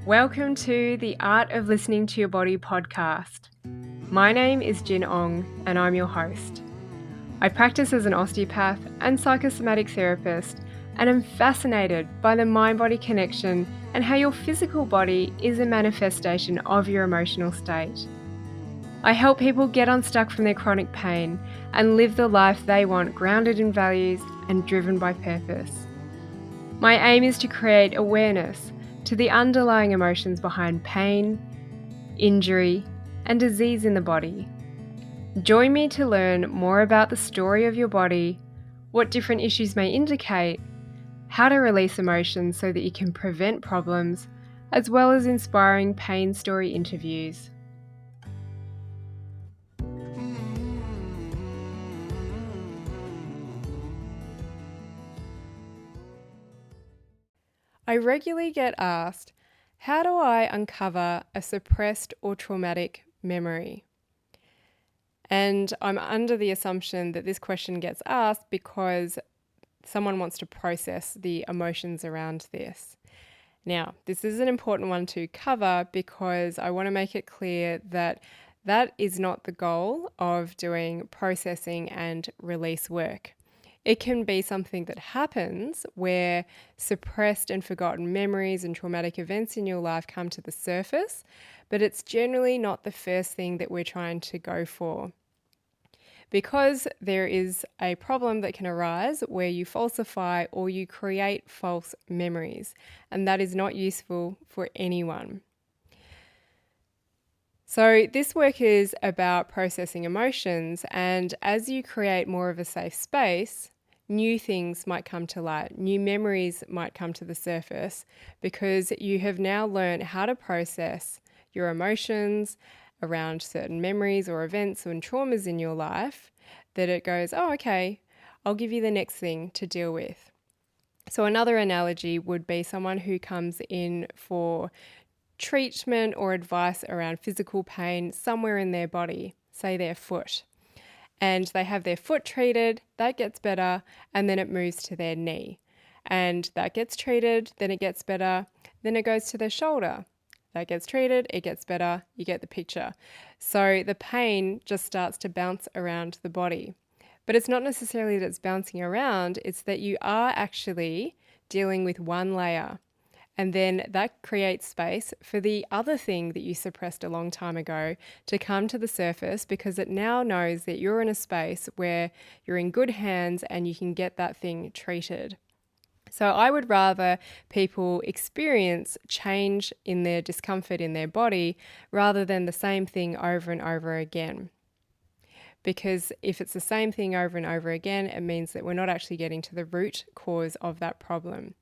Welcome to the Art of Listening to Your Body podcast. My name is Jin Ong and I'm your host. I practice as an osteopath and psychosomatic therapist and am fascinated by the mind-body connection and how your physical body is a manifestation of your emotional state. I help people get unstuck from their chronic pain and live the life they want, grounded in values and driven by purpose. My aim is to create awareness to the underlying emotions behind pain, injury, and disease in the body. Join me to learn more about the story of your body, what different issues may indicate, how to release emotions so that you can prevent problems, as well as inspiring pain story interviews. I regularly get asked, how do I uncover a suppressed or traumatic memory? And I'm under the assumption that this question gets asked because someone wants to process the emotions around this. Now, this is an important one to cover because I want to make it clear that that is not the goal of doing processing and release work. It can be something that happens where suppressed and forgotten memories and traumatic events in your life come to the surface, but it's generally not the first thing that we're trying to go for. Because there is a problem that can arise where you falsify or you create false memories, and that is not useful for anyone. So this work is about processing emotions, and as you create more of a safe space, new things might come to light, new memories might come to the surface because you have now learned how to process your emotions around certain memories or events and traumas in your life, that it goes, oh, okay, I'll give you the next thing to deal with. So another analogy would be someone who comes in for treatment or advice around physical pain somewhere in their body, say their foot, and they have their foot treated, that gets better, and then it moves to their knee, and that gets treated, then it gets better, then it goes to their shoulder. That gets treated, it gets better, you get the picture. So the pain just starts to bounce around the body. But it's not necessarily that it's bouncing around, it's that you are actually dealing with one layer. And then that creates space for the other thing that you suppressed a long time ago to come to the surface because it now knows that you're in a space where you're in good hands and you can get that thing treated. So I would rather people experience change in their discomfort in their body rather than the same thing over and over again. Because if it's the same thing over and over again, it means that we're not actually getting to the root cause of that problem.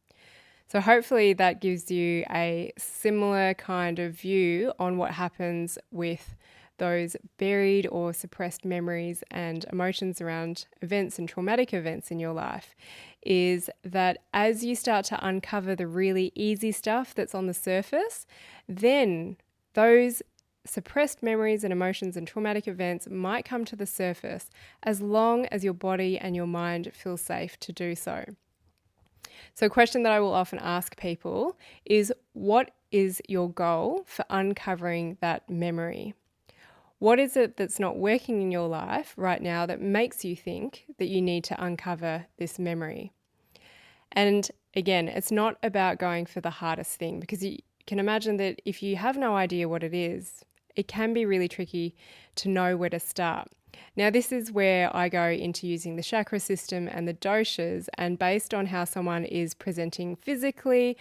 So hopefully that gives you a similar kind of view on what happens with those buried or suppressed memories and emotions around events and traumatic events in your life, is that as you start to uncover the really easy stuff that's on the surface, then those suppressed memories and emotions and traumatic events might come to the surface as long as your body and your mind feel safe to do so. So a question that I will often ask people is, what is your goal for uncovering that memory? What is it that's not working in your life right now that makes you think that you need to uncover this memory? And again, it's not about going for the hardest thing, because you can imagine that if you have no idea what it is, it can be really tricky to know where to start. Now, this is where I go into using the chakra system and the doshas, and based on how someone is presenting physically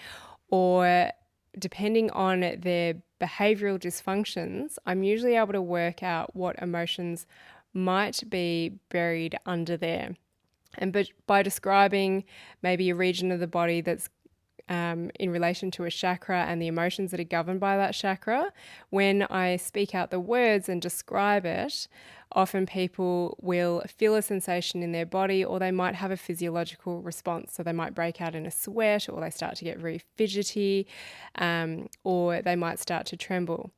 or depending on their behavioral dysfunctions, I'm usually able to work out what emotions might be buried under there. And by describing maybe a region of the body that's in relation to a chakra and the emotions that are governed by that chakra, when I speak out the words and describe it, often people will feel a sensation in their body, or they might have a physiological response. So they might break out in a sweat, or they start to get very fidgety, or they might start to tremble.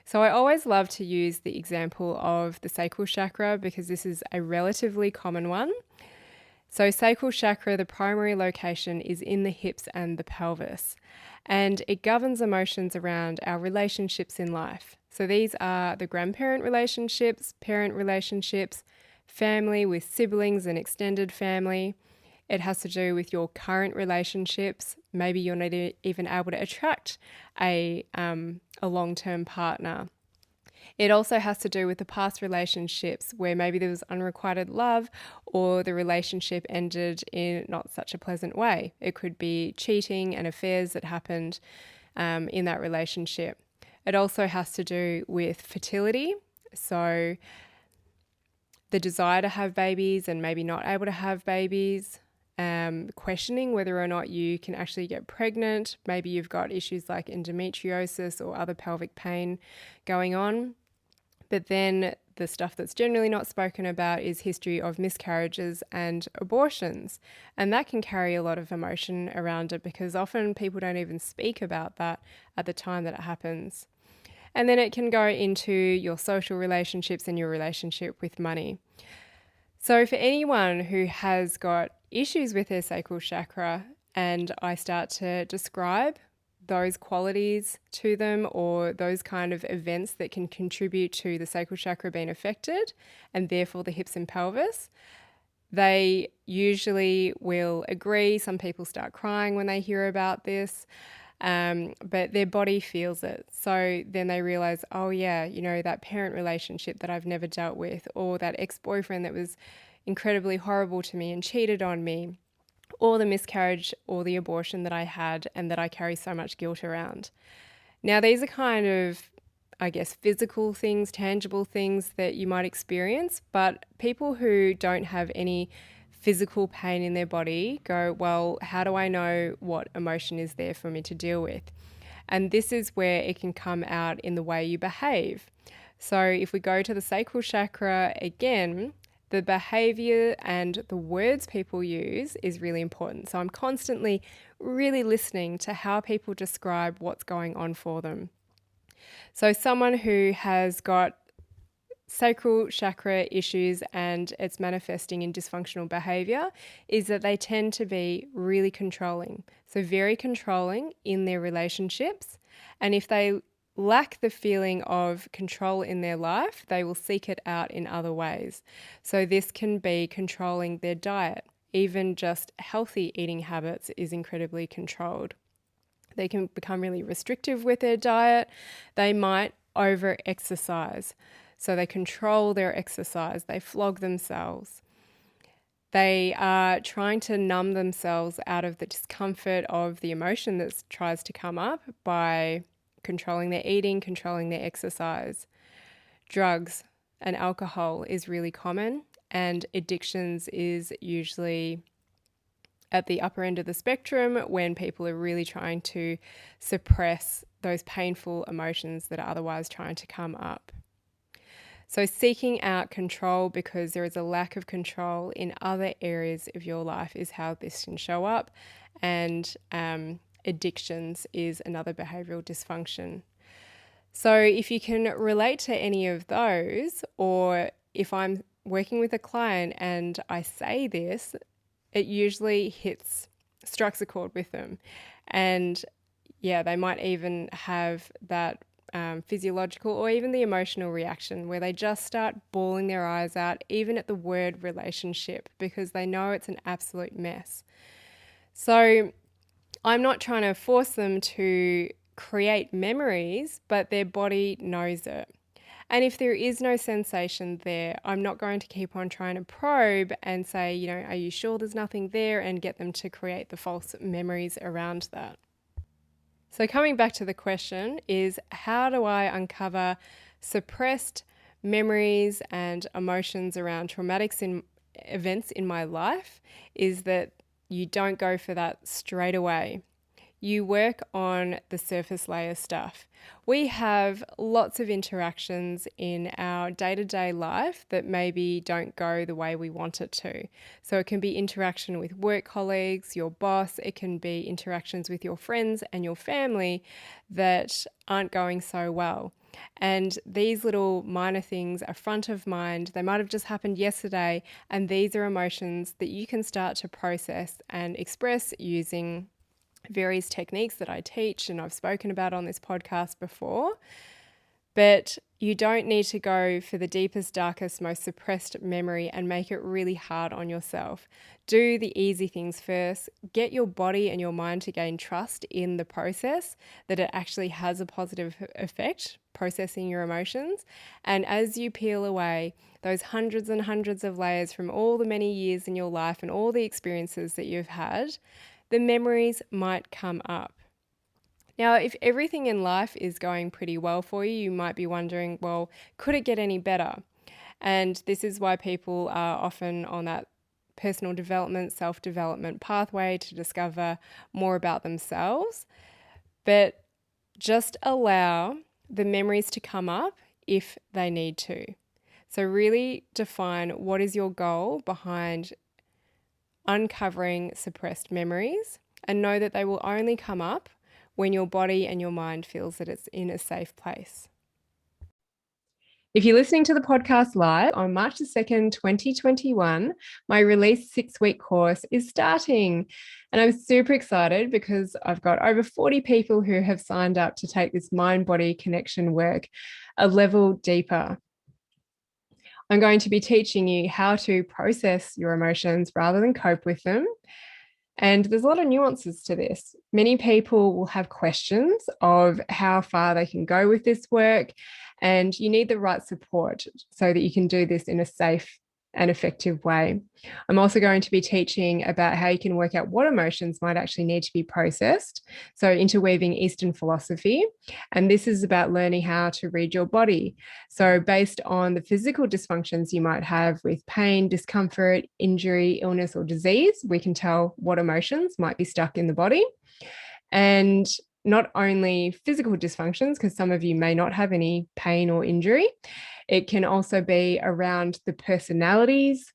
So I always love to use the example of the sacral chakra because this is a relatively common one. So, sacral chakra, the primary location is in the hips and the pelvis, and it governs emotions around our relationships in life. So, these are the grandparent relationships, parent relationships, family with siblings and extended family. It has to do with your current relationships. Maybe you're not even able to attract a long-term partner. It also has to do with the past relationships where maybe there was unrequited love or the relationship ended in not such a pleasant way. It could be cheating and affairs that happened in that relationship. It also has to do with fertility. So the desire to have babies and maybe not able to have babies. Questioning whether or not you can actually get pregnant. Maybe you've got issues like endometriosis or other pelvic pain going on. But then the stuff that's generally not spoken about is history of miscarriages and abortions. And that can carry a lot of emotion around it because often people don't even speak about that at the time that it happens. And then it can go into your social relationships and your relationship with money. So for anyone who has got issues with their sacral chakra and I start to describe those qualities to them or those kind of events that can contribute to the sacral chakra being affected and therefore the hips and pelvis, they usually will agree. Some people start crying when they hear about this, but their body feels it. So then they realize, oh yeah, that parent relationship that I've never dealt with, or that ex-boyfriend that was incredibly horrible to me and cheated on me, or the miscarriage or the abortion that I had and that I carry so much guilt around. Now, these are kind of, I guess, physical things, tangible things that you might experience, but people who don't have any physical pain in their body go, well, how do I know what emotion is there for me to deal with? And this is where it can come out in the way you behave. So if we go to the sacral chakra again, the behavior and the words people use is really important. So I'm constantly really listening to how people describe what's going on for them. So someone who has got sacral chakra issues and it's manifesting in dysfunctional behavior is that they tend to be really controlling. So very controlling in their relationships. And if they lack the feeling of control in their life, they will seek it out in other ways. So this can be controlling their diet. Even just healthy eating habits is incredibly controlled. They can become really restrictive with their diet. They might over-exercise. So they control their exercise. They flog themselves. They are trying to numb themselves out of the discomfort of the emotion that tries to come up by controlling their eating, controlling their exercise. Drugs and alcohol is really common, and addictions is usually at the upper end of the spectrum when people are really trying to suppress those painful emotions that are otherwise trying to come up. So seeking out control because there is a lack of control in other areas of your life is how this can show up, and addictions is another behavioral dysfunction. So if you can relate to any of those, or if I'm working with a client and I say this, it usually strikes a chord with them. And yeah, they might even have that physiological or even the emotional reaction where they just start bawling their eyes out, even at the word relationship, because they know it's an absolute mess. So I'm not trying to force them to create memories, but their body knows it. And if there is no sensation there, I'm not going to keep on trying to probe and say, are you sure there's nothing there, and get them to create the false memories around that. So coming back to the question is, how do I uncover suppressed memories and emotions around traumatic events in my life? Is that you don't go for that straight away. You work on the surface layer stuff. We have lots of interactions in our day-to-day life that maybe don't go the way we want it to. So it can be interaction with work colleagues, your boss, it can be interactions with your friends and your family that aren't going so well. And these little minor things are front of mind. They might have just happened yesterday, and these are emotions that you can start to process and express using various techniques that I teach and I've spoken about on this podcast before. But you don't need to go for the deepest, darkest, most suppressed memory and make it really hard on yourself. Do the easy things first. Get your body and your mind to gain trust in the process, that it actually has a positive effect, processing your emotions. And as you peel away those hundreds and hundreds of layers from all the many years in your life and all the experiences that you've had, the memories might come up. Now, if everything in life is going pretty well for you, you might be wondering, well, could it get any better? And this is why people are often on that personal development, self-development pathway to discover more about themselves. But just allow the memories to come up if they need to. So really define what is your goal behind uncovering suppressed memories, and know that they will only come up when your body and your mind feels that it's in a safe place. If you're listening to the podcast live on March the 2nd, 2021, my Release 6-week course is starting. And I'm super excited because I've got over 40 people who have signed up to take this mind-body connection work a level deeper. I'm going to be teaching you how to process your emotions rather than cope with them. And there's a lot of nuances to this. Many people will have questions of how far they can go with this work, and you need the right support so that you can do this in a safe and effective way. I'm also going to be teaching about how you can work out what emotions might actually need to be processed, so interweaving Eastern philosophy. And this is about learning how to read your body. So based on the physical dysfunctions you might have with pain, discomfort, injury, illness, or disease, we can tell what emotions might be stuck in the body. And not only physical dysfunctions, because some of you may not have any pain or injury, it can also be around the personalities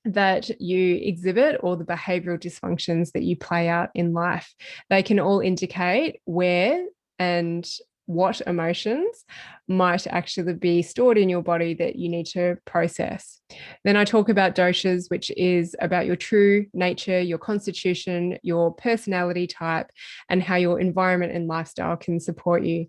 that you exhibit or the behavioral dysfunctions that you play out in life. They can all indicate where and what emotions might actually be stored in your body that you need to process. Then I talk about doshas, which is about your true nature, your constitution, your personality type, and how your environment and lifestyle can support you.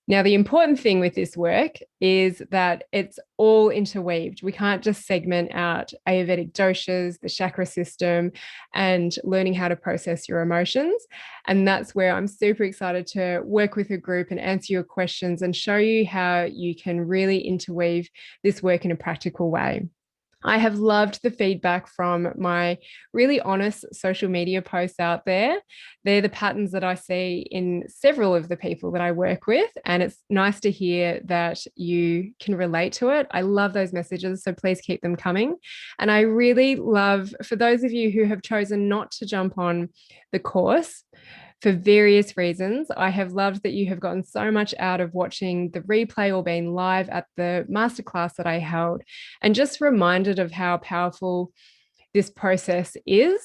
Now, the important thing with this work is that it's all interweaved. We can't just segment out Ayurvedic doshas, the chakra system, and learning how to process your emotions. And that's where I'm super excited to work with a group and answer your questions and show you how you can really interweave this work in a practical way. I have loved the feedback from my really honest social media posts out there. They're the patterns that I see in several of the people that I work with, and it's nice to hear that you can relate to it. I love those messages, so please keep them coming. And I really love, for those of you who have chosen not to jump on the course for various reasons, I have loved that you have gotten so much out of watching the replay or being live at the masterclass that I held, and just reminded of how powerful this process is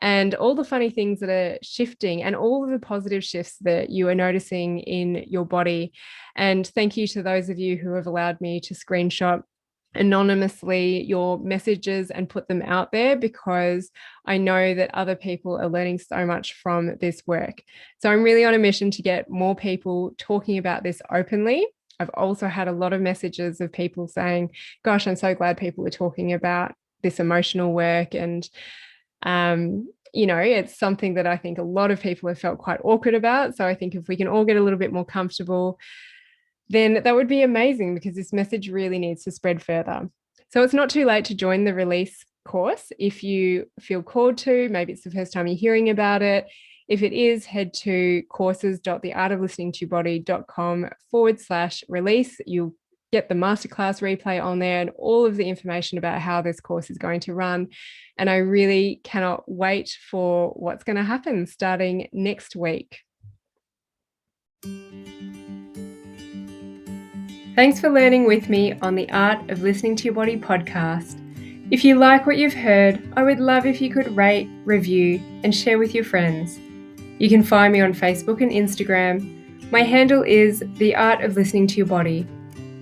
and all the funny things that are shifting and all of the positive shifts that you are noticing in your body. And thank you to those of you who have allowed me to screenshot anonymously your messages and put them out there, because I know that other people are learning so much from this work. So I'm really on a mission to get more people talking about this openly. I've also had a lot of messages of people saying, gosh, I'm so glad people are talking about this emotional work. And it's something that I think a lot of people have felt quite awkward about. So I think if we can all get a little bit more comfortable, then that would be amazing, because this message really needs to spread further. So it's not too late to join the Release course if you feel called to. Maybe it's the first time you're hearing about it. If it is, head to courses.theartoflisteningtoyourbody.com/release. You'll get the masterclass replay on there and all of the information about how this course is going to run. And I really cannot wait for what's going to happen starting next week. Thanks for learning with me on the Art of Listening to Your Body podcast. If you like what you've heard, I would love if you could rate, review, and share with your friends. You can find me on Facebook and Instagram, My handle is The Art of Listening to Your Body.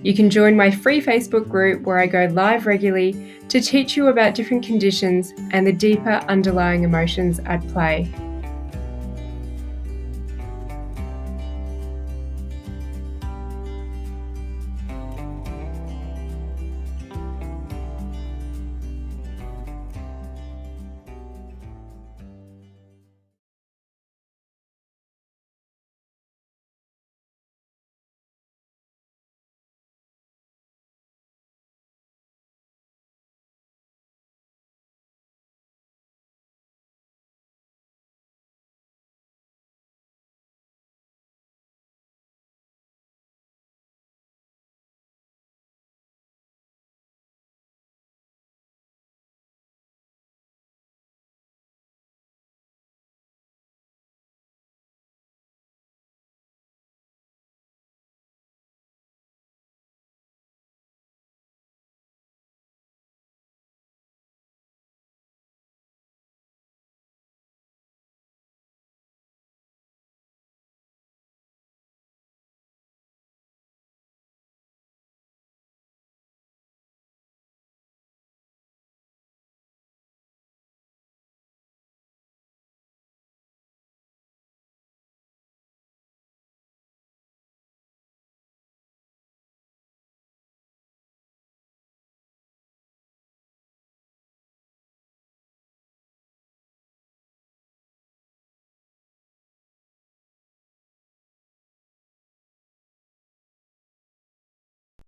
You can join my free Facebook group where I go live regularly to teach you about different conditions and the deeper underlying emotions at play.